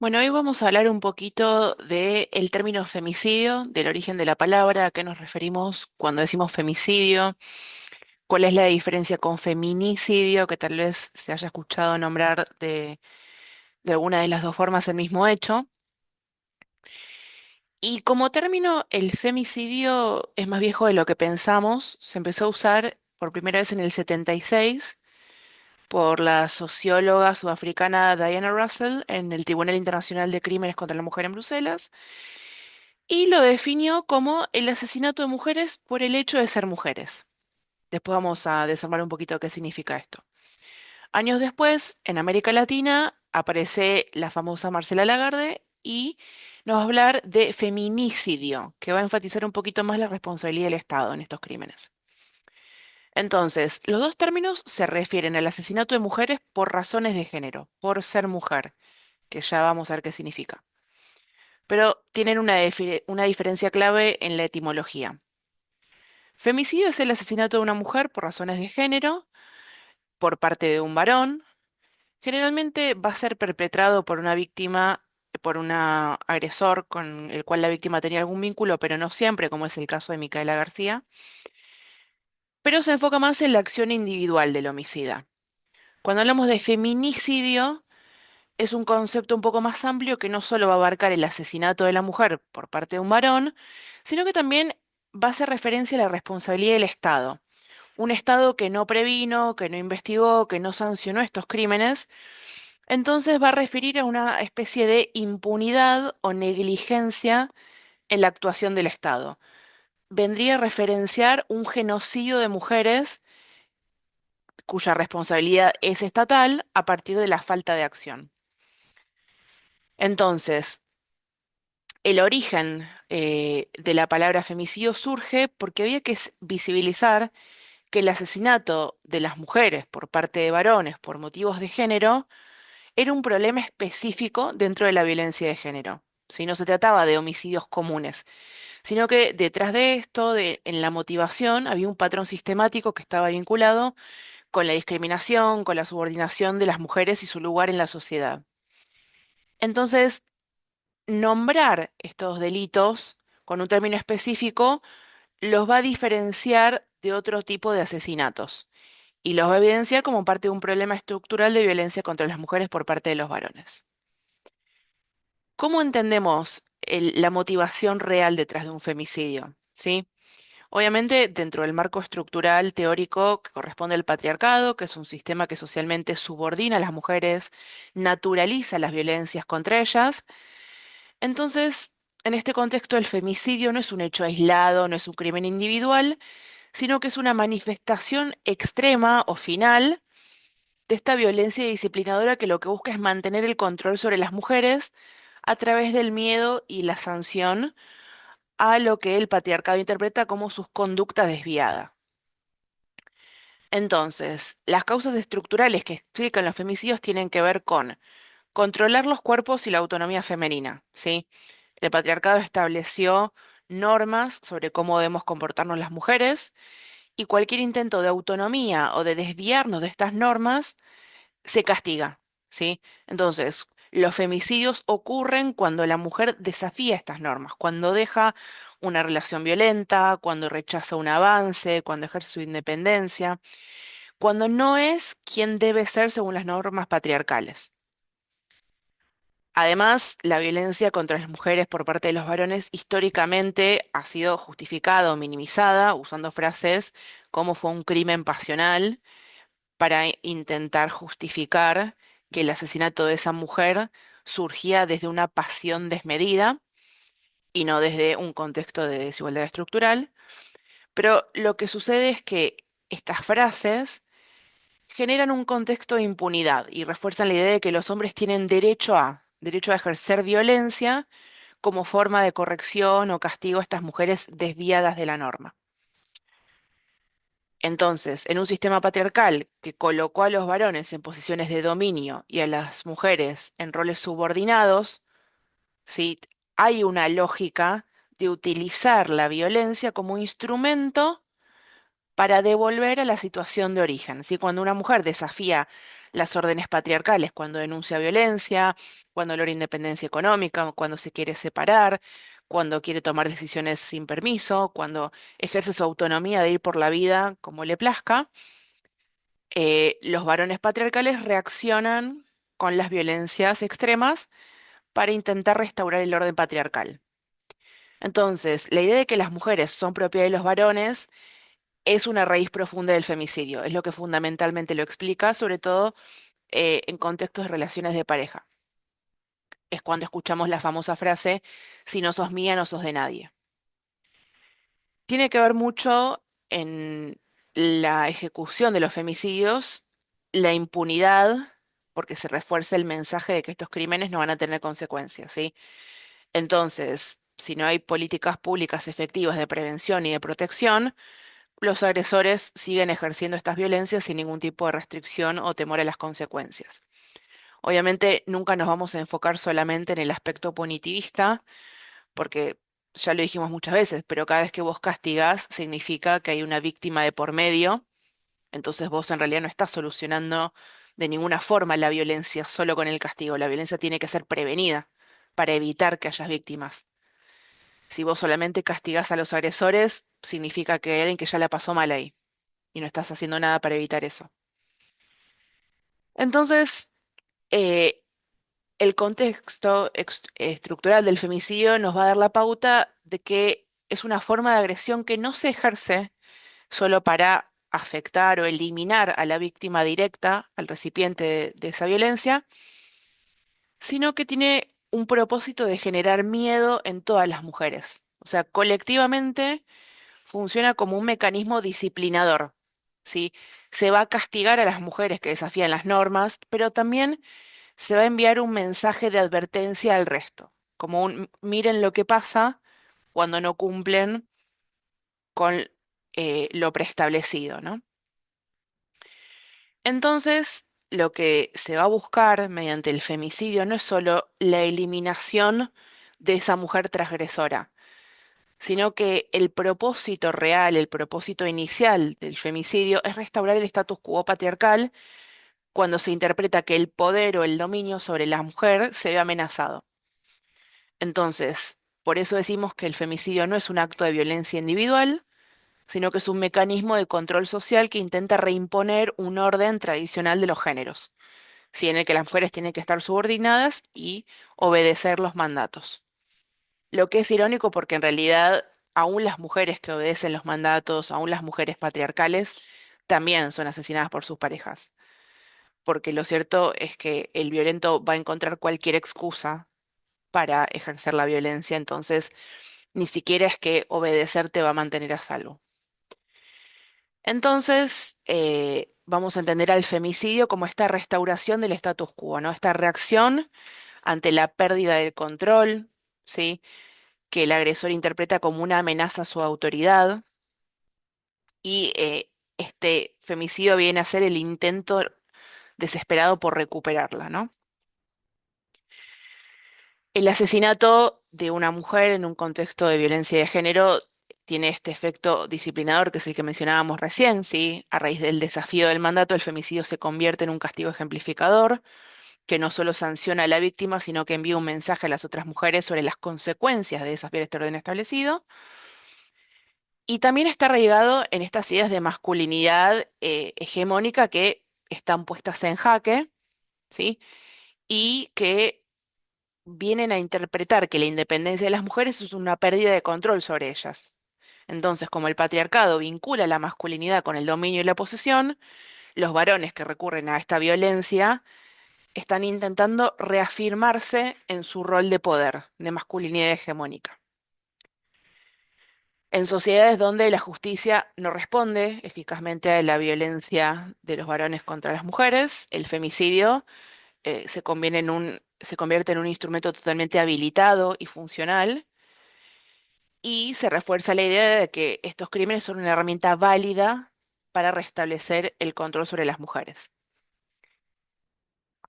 Bueno, hoy vamos a hablar un poquito del término femicidio, del origen de la palabra, a qué nos referimos cuando decimos femicidio, cuál es la diferencia con feminicidio, que tal vez se haya escuchado nombrar de alguna de las dos formas el mismo hecho. Y como término, el femicidio es más viejo de lo que pensamos. Se empezó a usar por primera vez en el 76 por la socióloga sudafricana Diana Russell en el Tribunal Internacional de Crímenes contra la Mujer en Bruselas. Y lo definió como el asesinato de mujeres por el hecho de ser mujeres. Después vamos a desarmar un poquito qué significa esto. Años después, en América Latina, aparece la famosa Marcela Lagarde y nos va a hablar de feminicidio, que va a enfatizar un poquito más la responsabilidad del Estado en estos crímenes. Entonces, los dos términos se refieren al asesinato de mujeres por razones de género, por ser mujer, que ya vamos a ver qué significa. Pero tienen una diferencia clave en la etimología. Femicidio es el asesinato de una mujer por razones de género, por parte de un varón. Generalmente va a ser perpetrado por una víctima, por un agresor con el cual la víctima tenía algún vínculo, pero no siempre, como es el caso de Micaela García. Pero se enfoca más en la acción individual del homicida. Cuando hablamos de feminicidio, es un concepto un poco más amplio que no solo va a abarcar el asesinato de la mujer por parte de un varón, sino que también va a hacer referencia a la responsabilidad del Estado. Un Estado que no previno, que no investigó, que no sancionó estos crímenes, entonces va a referir a una especie de impunidad o negligencia en la actuación del Estado. Vendría a referenciar un genocidio de mujeres cuya responsabilidad es estatal a partir de la falta de acción. Entonces, el origen de la palabra femicidio surge porque había que visibilizar que el asesinato de las mujeres por parte de varones por motivos de género era un problema específico dentro de la violencia de género. Si no se trataba de homicidios comunes, sino que detrás de esto, en la motivación, había un patrón sistemático que estaba vinculado con la discriminación, con la subordinación de las mujeres y su lugar en la sociedad. Entonces, nombrar estos delitos con un término específico los va a diferenciar de otro tipo de asesinatos y los va a evidenciar como parte de un problema estructural de violencia contra las mujeres por parte de los varones. ¿Cómo entendemos la motivación real detrás de un femicidio? ¿Sí? Obviamente, dentro del marco estructural teórico que corresponde al patriarcado, que es un sistema que socialmente subordina a las mujeres, naturaliza las violencias contra ellas, entonces, en este contexto, el femicidio no es un hecho aislado, no es un crimen individual, sino que es una manifestación extrema o final de esta violencia disciplinadora que lo que busca es mantener el control sobre las mujeres a través del miedo y la sanción a lo que el patriarcado interpreta como sus conductas desviadas. Entonces, las causas estructurales que explican los femicidios tienen que ver con controlar los cuerpos y la autonomía femenina, ¿sí? El patriarcado estableció normas sobre cómo debemos comportarnos las mujeres y cualquier intento de autonomía o de desviarnos de estas normas se castiga, ¿sí? Entonces, los femicidios ocurren cuando la mujer desafía estas normas, cuando deja una relación violenta, cuando rechaza un avance, cuando ejerce su independencia, cuando no es quien debe ser según las normas patriarcales. Además, la violencia contra las mujeres por parte de los varones históricamente ha sido justificada o minimizada usando frases como fue un crimen pasional para intentar justificar que el asesinato de esa mujer surgía desde una pasión desmedida y no desde un contexto de desigualdad estructural. Pero lo que sucede es que estas frases generan un contexto de impunidad y refuerzan la idea de que los hombres tienen derecho a ejercer violencia como forma de corrección o castigo a estas mujeres desviadas de la norma. Entonces, en un sistema patriarcal que colocó a los varones en posiciones de dominio y a las mujeres en roles subordinados, ¿sí? Hay una lógica de utilizar la violencia como instrumento para devolver a la situación de origen. ¿Sí? Cuando una mujer desafía las órdenes patriarcales, cuando denuncia violencia, cuando logra independencia económica, cuando se quiere separar, cuando quiere tomar decisiones sin permiso, cuando ejerce su autonomía de ir por la vida como le plazca. Los varones patriarcales reaccionan con las violencias extremas para intentar restaurar el orden patriarcal. Entonces, la idea de que las mujeres son propiedad de los varones es una raíz profunda del femicidio, es lo que fundamentalmente lo explica, sobre todo en contextos de relaciones de pareja. Es cuando escuchamos la famosa frase, si no sos mía, no sos de nadie. Tiene que ver mucho en la ejecución de los femicidios, la impunidad, porque se refuerza el mensaje de que estos crímenes no van a tener consecuencias, ¿sí? Entonces, si no hay políticas públicas efectivas de prevención y de protección, los agresores siguen ejerciendo estas violencias sin ningún tipo de restricción o temor a las consecuencias. Obviamente, nunca nos vamos a enfocar solamente en el aspecto punitivista, porque ya lo dijimos muchas veces, pero cada vez que vos castigás significa que hay una víctima de por medio, entonces vos en realidad no estás solucionando de ninguna forma la violencia solo con el castigo. La violencia tiene que ser prevenida para evitar que haya víctimas. Si vos solamente castigás a los agresores, significa que hay alguien que ya la pasó mal ahí y no estás haciendo nada para evitar eso. Entonces, eh, el contexto estructural del femicidio nos va a dar la pauta de que es una forma de agresión que no se ejerce solo para afectar o eliminar a la víctima directa, al recipiente de esa violencia, sino que tiene un propósito de generar miedo en todas las mujeres. O sea, colectivamente funciona como un mecanismo disciplinador, ¿sí? Se va a castigar a las mujeres que desafían las normas, pero también se va a enviar un mensaje de advertencia al resto, como un miren lo que pasa cuando no cumplen con lo preestablecido, ¿no? Entonces, lo que se va a buscar mediante el femicidio no es solo la eliminación de esa mujer transgresora, sino que el propósito real, el propósito inicial del femicidio es restaurar el status quo patriarcal cuando se interpreta que el poder o el dominio sobre la mujer se ve amenazado. Entonces, por eso decimos que el femicidio no es un acto de violencia individual, sino que es un mecanismo de control social que intenta reimponer un orden tradicional de los géneros, sí, en el que las mujeres tienen que estar subordinadas y obedecer los mandatos. Lo que es irónico porque en realidad aún las mujeres que obedecen los mandatos, aún las mujeres patriarcales, también son asesinadas por sus parejas. Porque lo cierto es que el violento va a encontrar cualquier excusa para ejercer la violencia, entonces ni siquiera es que obedecer te va a mantener a salvo. Entonces, vamos a entender al femicidio como esta restauración del status quo, ¿no? Esta reacción ante la pérdida del control, ¿sí? Que el agresor interpreta como una amenaza a su autoridad y este femicidio viene a ser el intento desesperado por recuperarla, ¿no? El asesinato de una mujer en un contexto de violencia de género tiene este efecto disciplinador que es el que mencionábamos recién, ¿sí? A raíz del desafío del mandato, el femicidio se convierte en un castigo ejemplificador que no solo sanciona a la víctima, sino que envía un mensaje a las otras mujeres sobre las consecuencias de desafiar este orden establecido. Y también está arraigado en estas ideas de masculinidad hegemónica que están puestas en jaque, ¿sí? Y que vienen a interpretar que la independencia de las mujeres es una pérdida de control sobre ellas. Entonces, como el patriarcado vincula la masculinidad con el dominio y la posesión, los varones que recurren a esta violencia están intentando reafirmarse en su rol de poder, de masculinidad hegemónica. En sociedades donde la justicia no responde eficazmente a la violencia de los varones contra las mujeres, el femicidio se convierte en un instrumento totalmente habilitado y funcional, y se refuerza la idea de que estos crímenes son una herramienta válida para restablecer el control sobre las mujeres.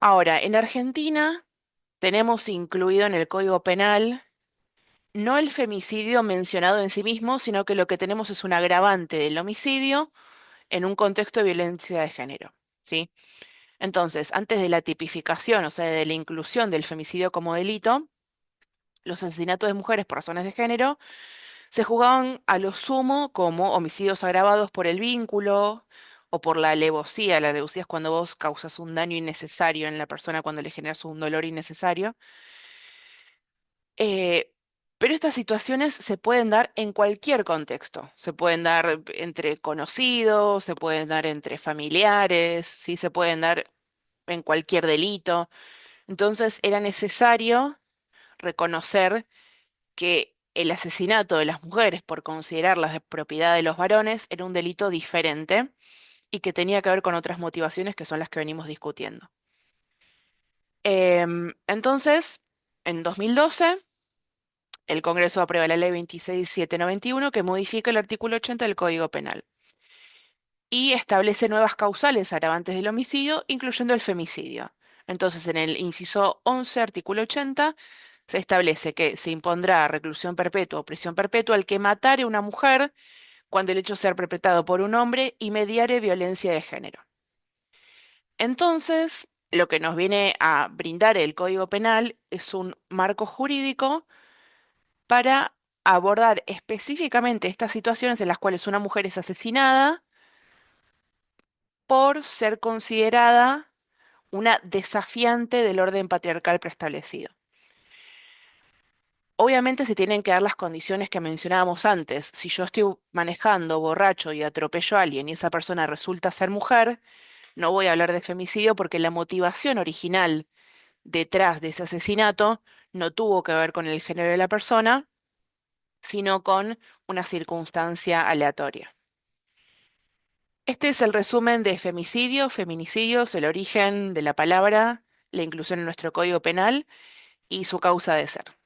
Ahora, en Argentina tenemos incluido en el Código Penal no el femicidio mencionado en sí mismo, sino que lo que tenemos es un agravante del homicidio en un contexto de violencia de género, ¿sí? Entonces, antes de la tipificación, o sea, de la inclusión del femicidio como delito, los asesinatos de mujeres por razones de género se juzgaban a lo sumo como homicidios agravados por el vínculo o por la alevosía. La alevosía es cuando vos causas un daño innecesario en la persona, cuando le generas un dolor innecesario. Eh, pero estas situaciones se pueden dar en cualquier contexto. Se pueden dar entre conocidos, se pueden dar entre familiares, sí, se pueden dar en cualquier delito. Entonces era necesario reconocer que el asesinato de las mujeres por considerarlas de propiedad de los varones era un delito diferente y que tenía que ver con otras motivaciones que son las que venimos discutiendo. Entonces, en 2012, el Congreso aprueba la Ley 26791 que modifica el artículo 80 del Código Penal y establece nuevas causales agravantes del homicidio, incluyendo el femicidio. Entonces, en el inciso 11, artículo 80, se establece que se impondrá reclusión perpetua o prisión perpetua al que matare a una mujer cuando el hecho sea perpetrado por un hombre y mediare violencia de género. Entonces, lo que nos viene a brindar el Código Penal es un marco jurídico para abordar específicamente estas situaciones en las cuales una mujer es asesinada por ser considerada una desafiante del orden patriarcal preestablecido. Obviamente se tienen que dar las condiciones que mencionábamos antes. Si yo estoy manejando borracho y atropello a alguien y esa persona resulta ser mujer, no voy a hablar de femicidio porque la motivación original detrás de ese asesinato no tuvo que ver con el género de la persona, sino con una circunstancia aleatoria. Este es el resumen de femicidio, feminicidios, el origen de la palabra, la inclusión en nuestro Código Penal y su causa de ser.